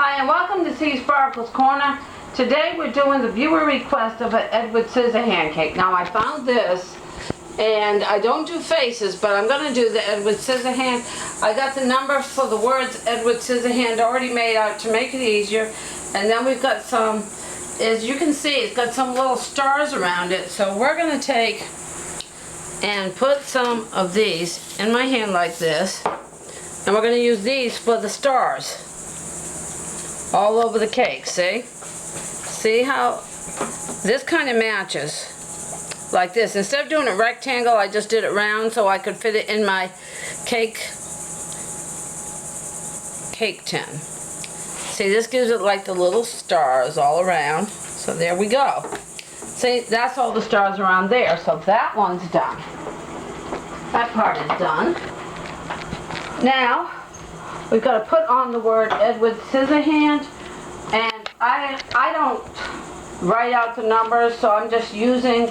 Hi and welcome to Seasparkles Corner. Today we're doing the viewer request of an Edward Scissorhands cake. Now I found this, and I don't do faces, but I'm going to do the Edward Scissorhands. I got the number for the words Edward Scissorhands already made out to make it easier. And then we've got some, as you can see, it's got some little stars around it. So we're going to take and put some of these in my hand like this. And we're going to use these for the stars all over the cake, see? See how this kind of matches like this. Instead of doing a rectangle, I just did it round so I could fit it in my cake tin. See, this gives it like the little stars all around. So there we go. See, that's all the stars around there. So that one's done. That part is done. Now, we've got to put on the word Edward Scissorhands, and I don't write out the numbers, so I'm just using,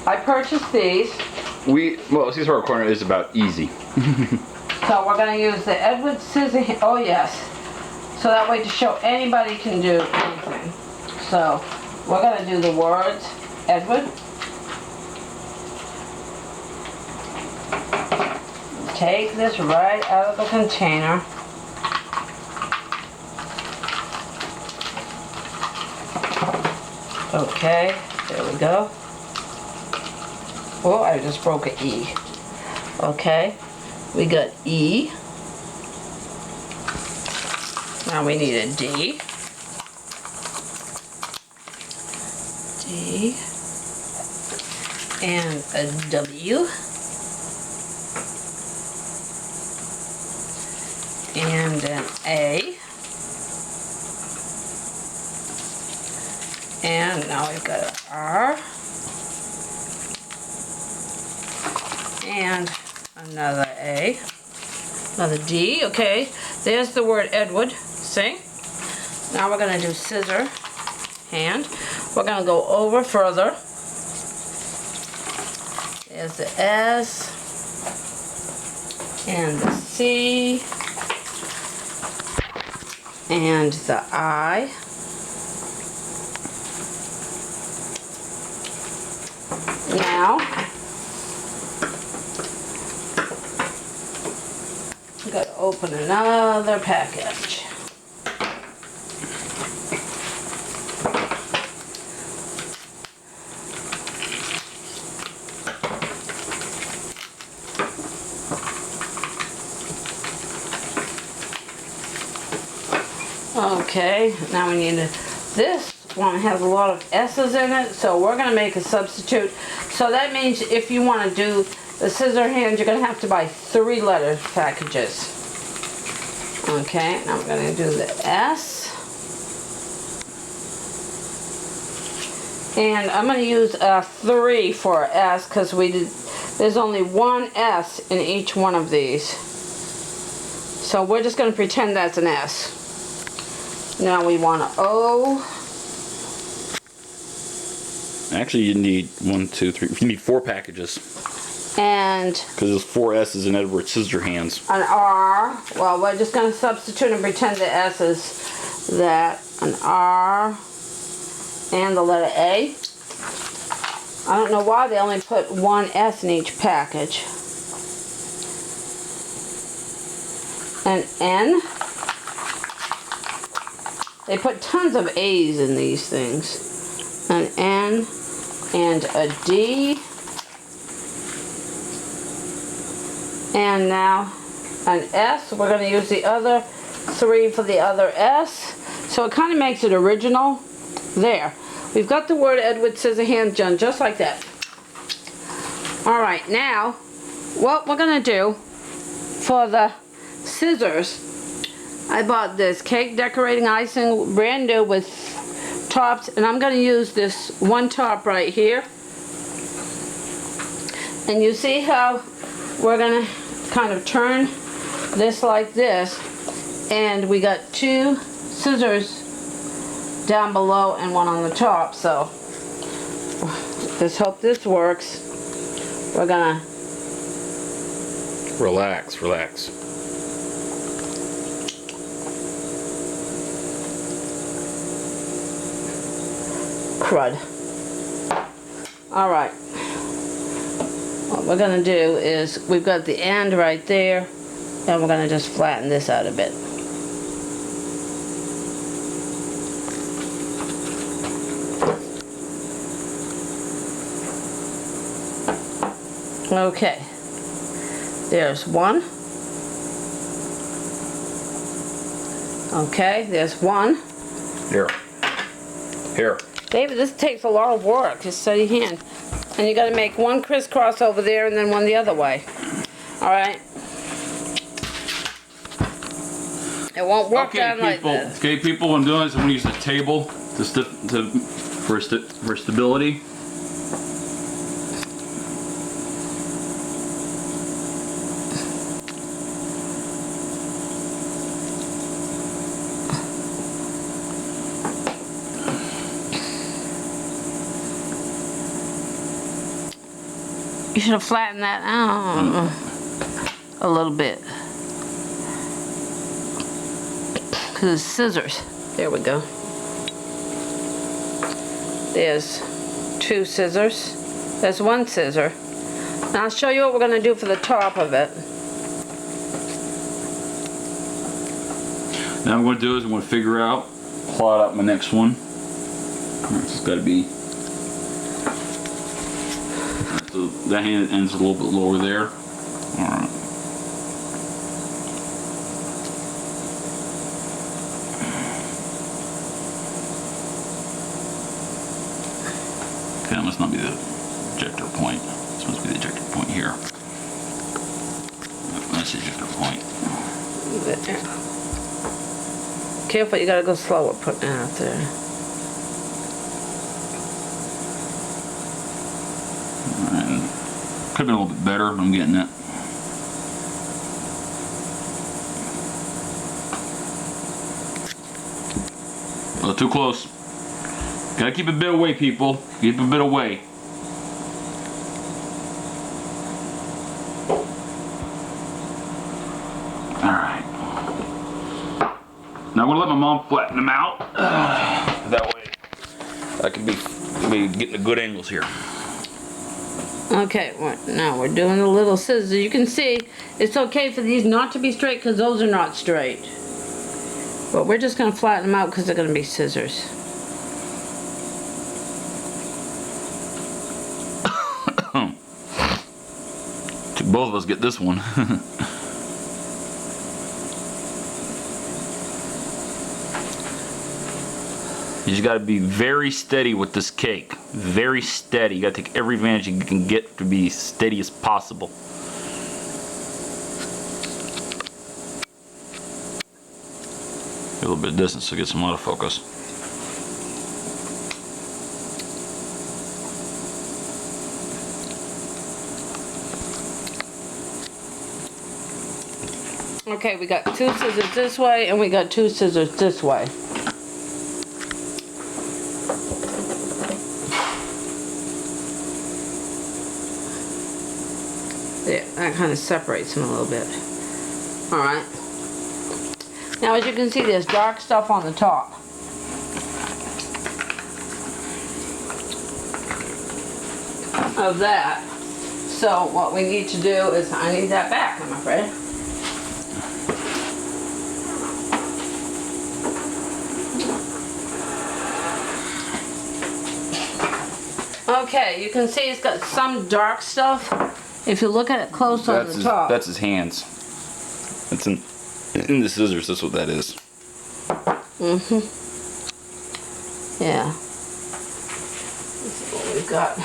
I purchased these. Well, Seasparkles Corner is about easy. So we're going to use the Edward Scissorhands, oh yes, so that way to show anybody can do anything. So we're going to do the words Edward. Take this right out of the container. Okay, there we go. Oh, I just broke an E. Okay, we got E. Now we need a D. D. And a W. And an A. And now we've got an R. And another A. Another D. Okay, there's the word Edward. See? Now we're going to do scissor hand. We're going to go over further. There's the S. And the C. And the I. Now, I'm going to open another package. Okay, now we need this one has a lot of S's in it, so we're going to make a substitute. So that means if you want to do the Scissorhands, you're going to have to buy 3 letter packages. Okay, now we're going to do the S. And I'm going to use a 3 for S because there's only one S in each one of these. So we're just going to pretend that's an S. Now we want an O. Actually, you need 1, 2, 3. You need 4 packages. And because there's 4 S's in Edward Scissorhands. An R. Well, we're just going to substitute and pretend the S is that. An R. And the letter A. I don't know why they only put 1 S in each package. An N. They put tons of A's in these things. An N and a D. And now an S. We're going to use the other 3 for the other S. So it kind of makes it original. There. We've got the word Edward Scissorhands done just like that. Alright, now what we're going to do for the scissors, I bought this cake decorating icing brand new with tops, and I'm going to use this one top right here. And you see how we're going to kind of turn this like this, and we got 2 scissors down below and 1 on the top. So let's hope this works. We're going to relax. crud. All right. What we're gonna do is, we've got the end right there, and we're gonna just flatten this out a bit. Okay. There's one. Okay, there's one. Here. Here. David, this takes a lot of work, just steady hand. And you gotta make one crisscross over there and then one the other way. Alright? It won't work down like this. Okay, people, what I'm doing is I'm gonna use the table for stability. You should have flattened that out a little bit. Because it's scissors. There we go. There's two scissors. There's one scissor. Now I'll show you what we're going to do for the top of it. Now what I'm going to do is I'm going to figure out, plot out my next one. It's got to be. So that hand ends a little bit lower there. Alright. Okay, that must not be the ejector point. This must be the ejector point here. That's the ejector point. Careful, you gotta go slower putting it out there. Could have been a little bit better, but I'm getting it. A little too close. Gotta keep a bit away, people. Keep a bit away. Alright. Now I'm gonna let my mom flatten them out. That way I can be getting the good angles here. Okay, now we're doing the little scissors. You can see it's okay for these not to be straight because those are not straight. But we're just going to flatten them out because they're going to be scissors. Both of us get this one. You just got to be very steady with this cake. Very steady. You got to take every advantage you can get to be steady as possible. A little bit of distance to get some autofocus. Okay, we got two scissors this way and we got two scissors this way. There, that kind of separates them a little bit. Alright. Now as you can see, there's dark stuff on the top. Of that. So what we need to do is, I need that back, I'm afraid. Okay, you can see it's got some dark stuff. If you look at it close on the top. That's his hands. That's in the scissors. That's what that is. Mm-hmm. Yeah. This is what we've got.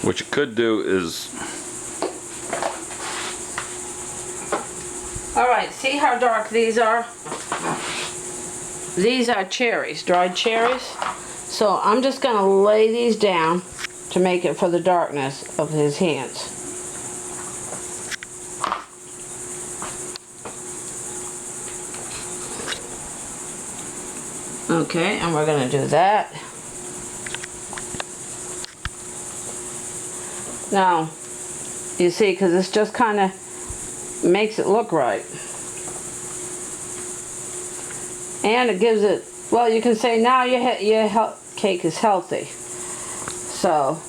What you could do is. Alright, see how dark these are? These are cherries, dried cherries. So I'm just going to lay these down to make it for the darkness of his hands. Okay, and we're going to do that. Now, you see, because it's just kind of makes it look right. And it gives it, well, you can say now your cake is healthy. So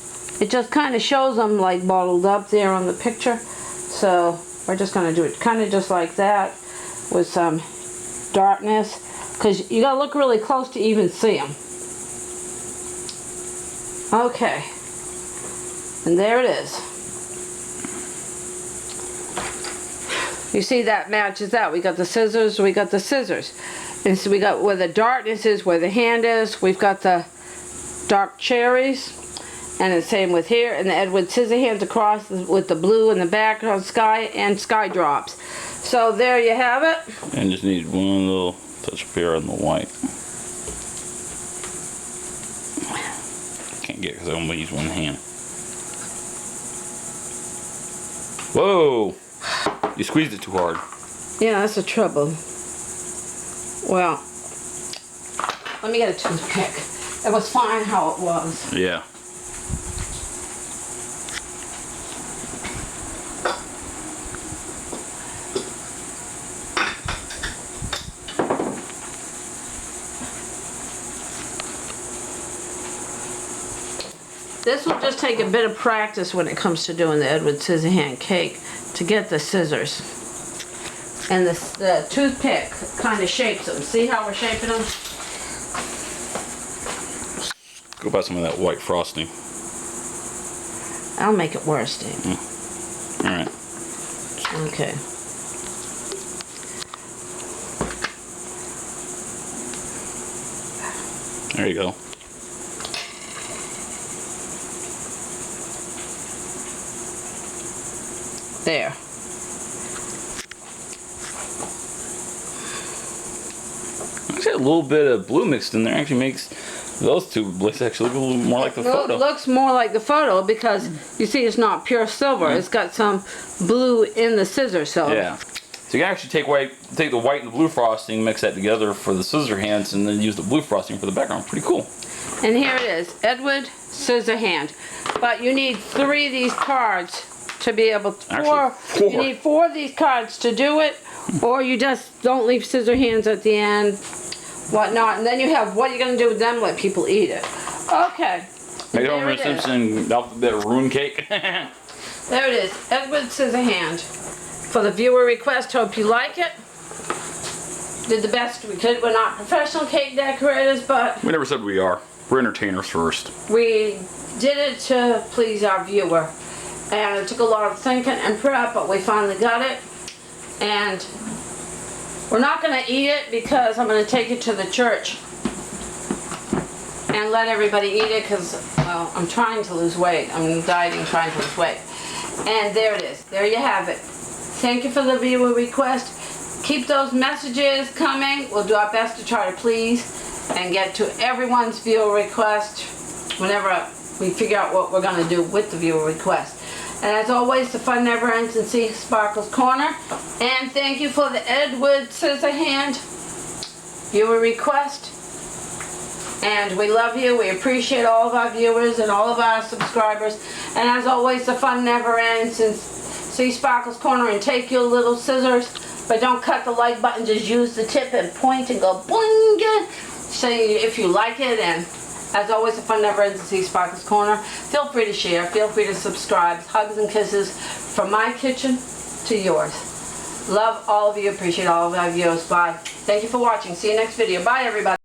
it just kind of shows them like bottled up there on the picture. So we're just going to do it kind of just like that with some darkness, because you got to look really close to even see them. Okay, and there it is. You see that matches that. We got the scissors, and so we got where the darkness is, where the hand is. We've got the dark cherries, and the same with here, and the Edward Scissorhands across with the blue in the background, sky and sky drops. So there you have it. And just need one little touch up here on the white. Can't get it because I only use one hand. Whoa! You squeezed it too hard. Yeah, that's the trouble. Well, let me get a toothpick. It was fine how it was. Yeah. This will just take a bit of practice when it comes to doing the Edward Scissorhand cake to get the scissors. And the toothpick kind of shapes them. See how we're shaping them? Go buy some of that white frosting. I'll make it worse, Dave. Alright. Okay. There you go. There. Actually, a little bit of blue mixed in there actually makes those two blicks actually look a little more like the photo. It looks more like the photo because you see it's not pure silver. It's got some blue in the scissors. So yeah. So you can actually take the white and the blue frosting, mix that together for the scissor hands, and then use the blue frosting for the background. Pretty cool. And here it is, Edward Scissorhand. But you need 3 of these cards to be able to, Actually, 4. You need 4 of these cards to do it, or you just don't leave scissor hands at the end, whatnot, and then you have what you're going to do with them, let people eat it. Okay. Make Homer Simpson alphabet rune cake. There it is, Edward Scissorhand. For the viewer request, hope you like it. Did the best we could. We're not professional cake decorators, but We never said we are. We're entertainers first. we did it to please our viewer. And it took a lot of thinking and prep, but we finally got it. And we're not going to eat it because I'm going to take it to the church and let everybody eat it because, well, I'm trying to lose weight. I'm dieting, trying to lose weight. And there it is. There you have it. Thank you for the viewer request. Keep those messages coming. We'll do our best to try to please and get to everyone's viewer request whenever we figure out what we're going to do with the viewer request. And as always, the fun never ends in Seasparkles Corner. And thank you for the Edward Scissorhand viewer request. And we love you. We appreciate all of our viewers and all of our subscribers. And as always, the fun never ends in Seasparkles Corner. And take your little scissors, but don't cut the like button. Just use the tip and point and go boing. Say if you like it. And as always, the fun never ends in Seasparkles Corner. Feel free to share. Feel free to subscribe. Hugs and kisses from my kitchen to yours. Love all of you. Appreciate all of our viewers. Bye. Thank you for watching. See you next video. Bye, everybody.